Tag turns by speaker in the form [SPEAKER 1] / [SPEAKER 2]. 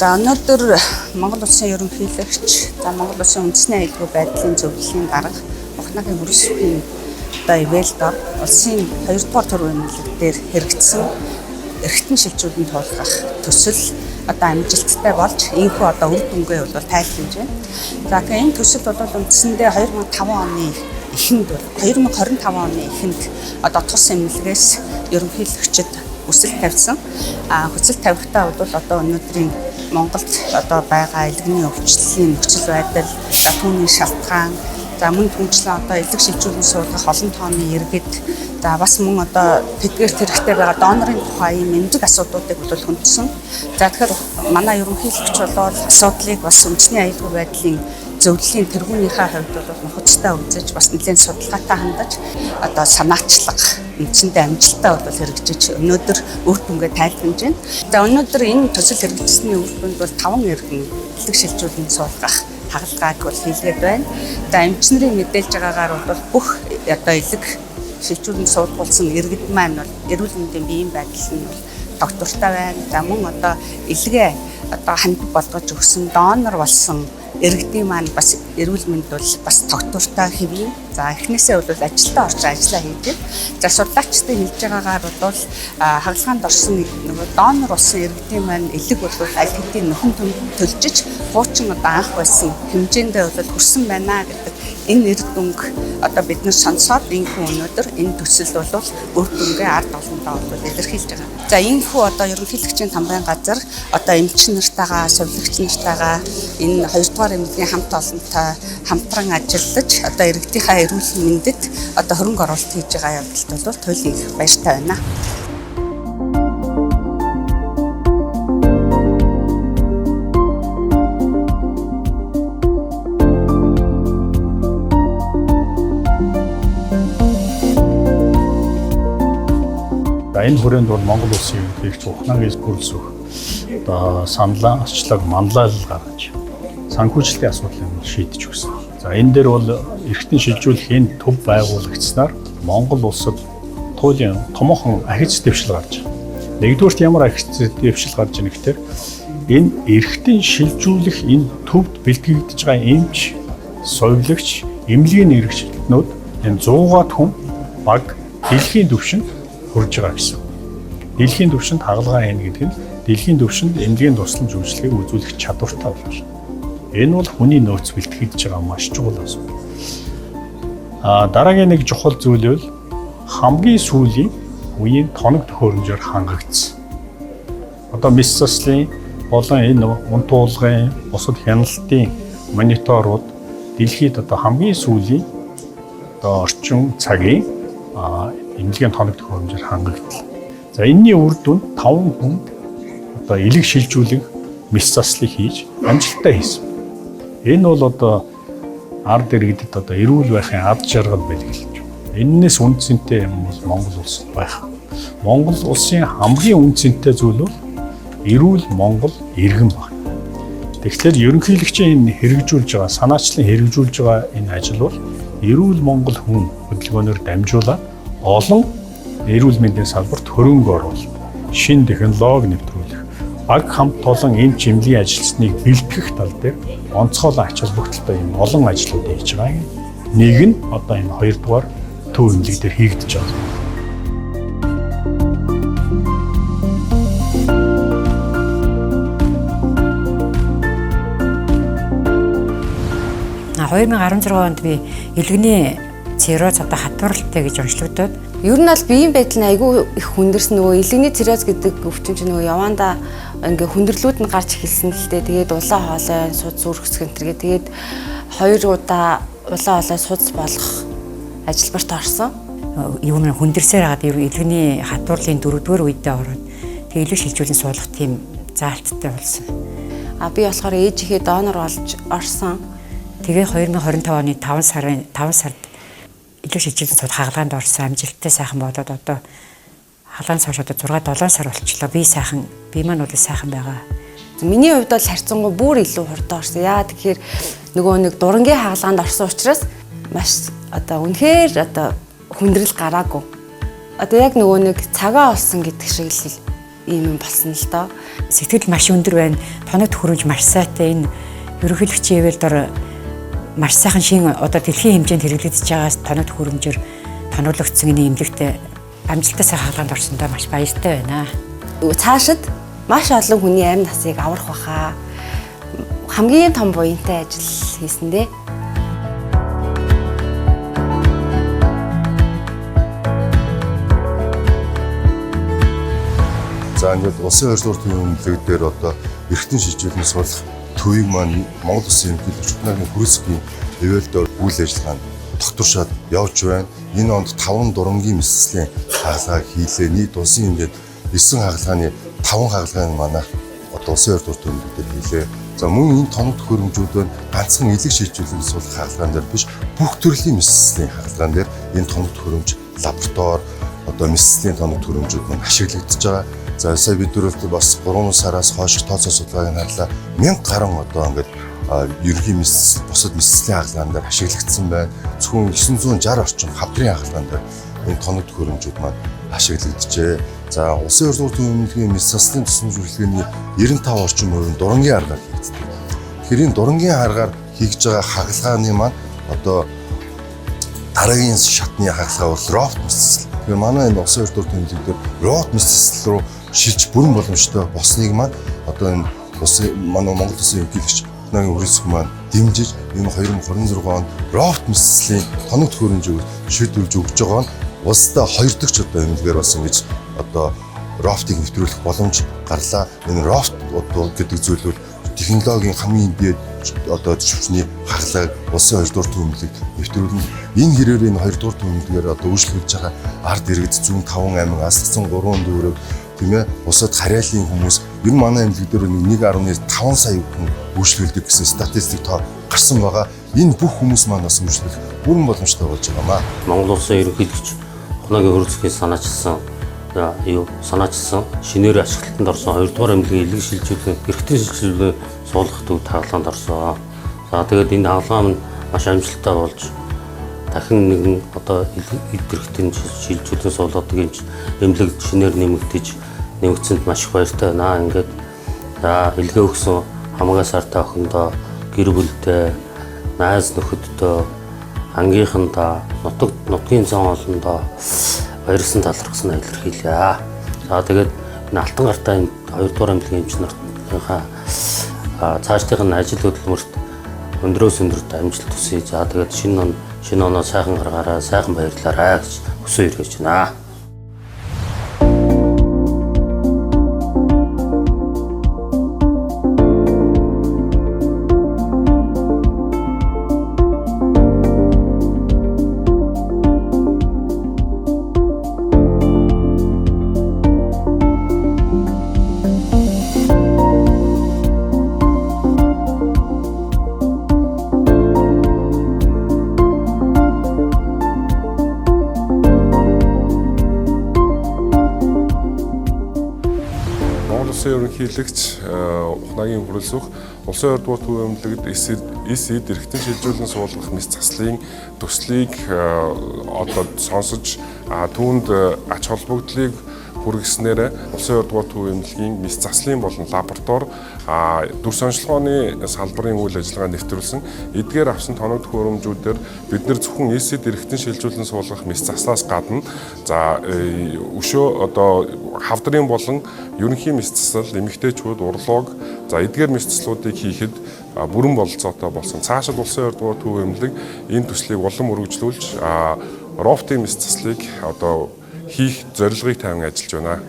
[SPEAKER 1] За өнөөдөр Монгол Улсын ерөнхийлөгч, Монгол Улсын үндэсний аюулгүй байдлын зөвлөлийн дарга Ухнагийн хөрс сүхийн ивэлдор улсын 2 дугаар төрийн эмнэлэг дээр хэрэгжсэн эрхтэн шилжүүлэн туулгах төсөл амжилттай болж энэхүү үр дүнгээ бол тайлбарлаж байна. За тэгэхээр энэ төсөл бол үндсэндээ 2005 оны эхэнд 2025 оны эхэнд тус эмнэлгээс ерөнхийлөгчд хүсэл тавьсан. Хүсэл тавихтаа бол өнөөдрийн Монголд байгаа илгэний өвчлөлийн нөхцөл байдал, түүний шалтгаан, мөн түнчлэн элэг шилжүүлэн суулгах олон тооны иргэд, бас мөн тэдгээрт хэрэгтэй байгаа донорын тухай нэмдэг асуудлуудыг хөндсөн. Тэгэхээр манай ерөнхийлөгч бол асуудлыг бас үндэсний аюулгүй байдлын зөвлөлийн тэргүүнийхээ хувьд бол нөхөцтэй үзэж бас нэлээд судалгаатай хандаж санаачлах үндсэндээ амжилттай хэрэгжиж өнөөдөр үр дүнгээ тайлбарлаж байна. За өнөөдөр энэ төсөл хэрэгжсэний үр дүнд бол 5 иргэн элэг шилжүүлэн суулгах хагалгааг хийлгээд байна. Эмчнэрийн мэдээлж байгаагаар бол бүх элэг шилжүүлэн суулгуулсан иргэд маань бол эрүүл мэндийн биеийн байдал нь доктортой байна. Мөн илгээ хандив болгож өгсөн донор болсон иргэдийн маань бас эрүүл мэнд бол бас доктортой хэвэн. Эхнээсээ бол ажилдаа орж ажиллаа хийж байна. Судлаачдын хэлж байгаагаар бол хагалгаанд орсон донор болсон иргэдийн маань элэг бол аль хэдийн нөхөн төлжиж хуучин анх байсан хэмжээндээ хүрсэн байна гэдэг энэ нэр дүнг бид нар сонсоод энэхүү өнөөдөр энэ төсөл бол үр дүнгээ ард олондоо илэрхийлж байгаа. За энэхүү ерөнхийлөгчийн тамгын газар эмч нартайгаа, сувилагч нартайгаа энэ 2 дугаар эмнэлгийн хамт олонтой хамтран ажиллаж иргэдийнхээ эрүүл мэндэд хөрөнгө оруулалт хийж байгаа явдалд бол туйлын их баяртай байна.
[SPEAKER 2] Энэ хүрээнд бол Монгол Улсын ерөнхийлөгч Ухнагийн хөрс сүх саналчлаг манлайлал гаргаж санхүүжилтийн асуудлыг шийдэж өгсөн. За энэ дээр бол эрхтэн шилжүүлэхийн төв байгуулагдсанаар Монгол улсад туйлын томоохон ахиц дэвшил гарч байна. Нэгдүгürt ямар ахиц дэвшил гарч байна гэхээр энэ эрхтэн шилжүүлэх энэ төвд бэлтгэгдэж байгаа эмч, сувилагч, эмнэлгийн эрхчлэлтнүүд энэ 100-аад хүн баг дэлхийн түвшинд хүрж байгаа гэсэн. Дэлхийн түвшинд хагалгаа хийнэ гэдэг нь дэлхийн түвшинд эмнэлгийн тусламж үйлчилгээг үзүүлэх чадвартай болж байна. Энэ бол хүний нөөц бэлтгэж байгаа маш чухал асуудал. Дараагийн нэг чухал зүйл бол хамгийн сүүлийн үеийн тоног төхөөрөмжөөр хангагдсан. Мис заслын болон энэ унт уулгын бусад хяналтын мониторууд дэлхийд хамгийн сүүлийн орчин цагийн эмнэлгийн тоног төхөөрөмжөөр хангагдал. За энэний үр дүнд 5 хүнд элэг шилжүүлэх мис заслыг хийж амжилттай хийсэн. Энэ бол ард иргэдэд эрүүл байхын ад жаргал бэлгэлж байна. Эннээс үнд цэнтэй юм бол Монгол улсад байх. Монгол улсын хамгийн үнд цэнтэй зүйл бол эрүүл Монгол иргэн байна. Тэгэхээр ерөнхийлөгчийн энэ хэрэгжүүлж байгаа, санаачлан хэрэгжүүлж байгаа энэ ажил бол эрүүл Монгол хүн хөдөлгөөнөөр дамжуулаад олон эрүүл мэндийн салбарт хөрөнгө оруулалт, шинэ технологи нэвтрүүлэх, баг хамт олон эмч эмнэлгийн ажилчныг бэлтгэх тал дээр онцгойлон ач холбогдолтой олон ажлууд хийж байгаа. Нэг нь энэ 2 дугаар төв эмнэлэг дээр хийгдэж байгаа.
[SPEAKER 3] 2016 онд би илгэний цирроз хатварлалтай гэж онцлогдоод
[SPEAKER 4] ер нь бол биеийн байдал нь айгүй их хүндэрсэн. Илгэний цирроз гэдэг өвчин чинь явандаа хүндрэлүүд нь гарч эхэлсэн л дээ. Тэгээд улаан хоолой, судас үргэсгэн тэргээ тэгээд 2 удаа улаан хоолой судас болох ажилбарт орсон.
[SPEAKER 3] Юм хүндэрсээр хагаад илгэний хатварлалын 4-р үедээ ороод тэгээд элэг шилжүүлэн суулгах тийм заалттай болсон.
[SPEAKER 4] Би болохоор ээжийнхээ донор болж орсон.
[SPEAKER 3] Тэгээ 2025 оны 5 сард элэг шилжүүлэн суулгах хагалгаанд орсон, амжилттай сайхан болоод хаалгаан цааш 6-7 сар болчихлоо. Би маань бол сайхан байгаа.
[SPEAKER 4] Миний хувьд бол харьцангуй бүр илүү хурдан орсон. Яа тэгэхээр нэг дурангийн хаалгаанд орсон учраас маш үнэхээр хүндрэл гараагүй. Яг нэг цагаа олсон гэдэг шиг л ийм юм болсон л доо.
[SPEAKER 3] Сэтгэл маш өндөр байна. Тоног төхөөрөмж маш сайтай. Энэ ерөнхийлөгчийн эвэл маш сайхан шин одоо дэлхийн хэмжээнд хэрэглэгдэж байгаас тоног төхөөрөмжөөр тоногдсон энэ эмнэлэгт амжилттай сайн хаалганд орсондоо маш баяртай байна.
[SPEAKER 4] Цаашид маш олон хүний амь насыг аврах баха. Хамгийн том буянтай ажил хийсэндээ.
[SPEAKER 5] За ингээд улсын 2 дугаар төвийн үнэлэг дээр одоо эрхтэн шилжүүлэн суулгах төвийг маань Монгол Улсын ерөнхийлөгч Нагийн хүрээлцгийн эвэлдээр үйл ажиллагаанд тогтворшоод явж байна. Энэ онд 5 дурангийн мэсцлийн хаалгаа хийлээ. Нийт улсын хэмжээнд 9 хаалгааны 5 хаалгааны манай одоо улсын 2 дугаар төвийн дээр хийлээ. За мөн энэ тоног төхөөрөмжүүд нь ганцхан элэг шилжүүлэн суулгах хаалгаан дээр биш, бүх төрлийн мэсцлийн хаалгаан дээр энэ тоног төхөөрөмж лаборатори одоо мэсцлийн тоног төхөөрөмжүүд нь ашиглагдаж байгаа. За сая бид дөрөвт бас 3 сараас хойш тооцоо судалгааг харлаа 1000 гаруй одоо ингээд ерөнхий мэсцэл бусад мэсцлийн хаалгаан дээр ашиглагдсан байна. Зөвхөн 960 орчим хавдрын хаалгаан дээр энэ тоног төхөөрөмжүүд маань ашиглагджээ. За улсын 2 дугаар төвийн үнэлгээний мэс заслын тусламж үйлчилгээний 95 орчим хувийн дурангийн аргаар хийгддэг. Тэгэхээр энэ дурангийн аргаар хийж байгаа хаалгааны маань одоо дараагийн шатны хаалгаа бол рофт мэсцэл. Тэгэхээр манай энэ улсын 2 дугаар төвийн үнэлгээр рофт мэсцэл рүү шилж бүрэн боломжтой болсныг маань одоо энэ улсын манай Монгол Улсын ерөнхийлөгч Нагийн хүрээлцэх маань дэмжиж энэ 2026 онд рофт мэсцлийн тоног төхөөрөмжийг шийдвэрлэж өгч байгаа нь улсдаа 2 дахь одоо эмнэлгээр болсон гэж одоо рофтыг нэвтрүүлэх боломж гарлаа. Энэ рофт одоо гэдэг зүйл бол технологийн хамгийн дээд одоо түвшний хаалгыг улсын 2 дугаар төвөмлөг нэвтрүүлнэ. Энэ хэрээр энэ 2 дугаар төвөмлөгээр одоо үйлчлүүлж байгаа ард иргэд зүүн 5 аймаг, Асгасан 3 дүүрэг тийм ээ бусад харьяалын хүмүүс ер нь манай эмнэлэг дээр 1.5 сая хүн үйлчлүүлдэг гэсэн статистик тоо гарсан байгаа. Энэ бүх хүмүүс маань бас үйлчлүүлэх бүрэн боломжтой болж байгаамаа.
[SPEAKER 6] Монгол Улсын ерөнхийлөгч Нагийн хүрээлцгийг санаачилсан шинээр ашиглалтанд орсон 2 дугаар эмнэлгийн элэг шилжүүлэн эрхтэн шилжүүлэн суулгах төв таглаанд орсон. За тэгээд энэ хаалгаа нь маш амжилттай болж дахин нэгэн одоо эрхтэн шилжүүлэн суулгадаг эмнэлэг шинээр нэмэгдсэнд маш их баяртай байна. Ингээд за илгээ өгсөн хамгаа сартай охиндоо гэр бүлтэй, найз нөхөдтэй, ангийнхандаа, нутгийн зам олондоо баярлсан талархсан илэрхийлье. За тэгээд энэ алтан гартаа энэ 2 дугаар эмнэлгийн эмч нартынхаа цаашдын ажил хөдөлмөрт өндрөөс өндөрт амжилт хүсье. За тэгээд шинэ оноо сайхан гаргаарай, сайхан баярлаарай гэж хүсье эргэж байна.
[SPEAKER 7] Улсын ерөнхийлөгч Нагийн хүрээлцэх улсын 2 дугаар төвийн эмнэлэгт эсэд эрхтэн шилжүүлэн суулгах мэс заслын төслийг одоо сонсож түүнд ач холбогдлыг хүргэснээр улсын 2 дугаар төвийн эмнэлгийн мэс заслын болон лаборатори дүр сонжлогооны салбарын үйл ажиллагаа нэвтрүүлсэн эдгээр авсан тоног төхөөрөмжүүдээр бид нэр зөвхөн эсэд эрхтэн шилжүүлэн суулгах мэс заслаас гадна за өшөө одоо хавдрын болон ерөнхий мэс засал, эмэгтэйчүүд, урлог за эдгээр мэс заслуудыг хийхэд бүрэн бололцоотой болсон. Цаашид улсын 2 дугаар төвийн эмнэлэг энэ төслийг улам өргөжлүүлж рофтын мэс заслыг одоо хийх зорилгыг тавин ажиллаж байна.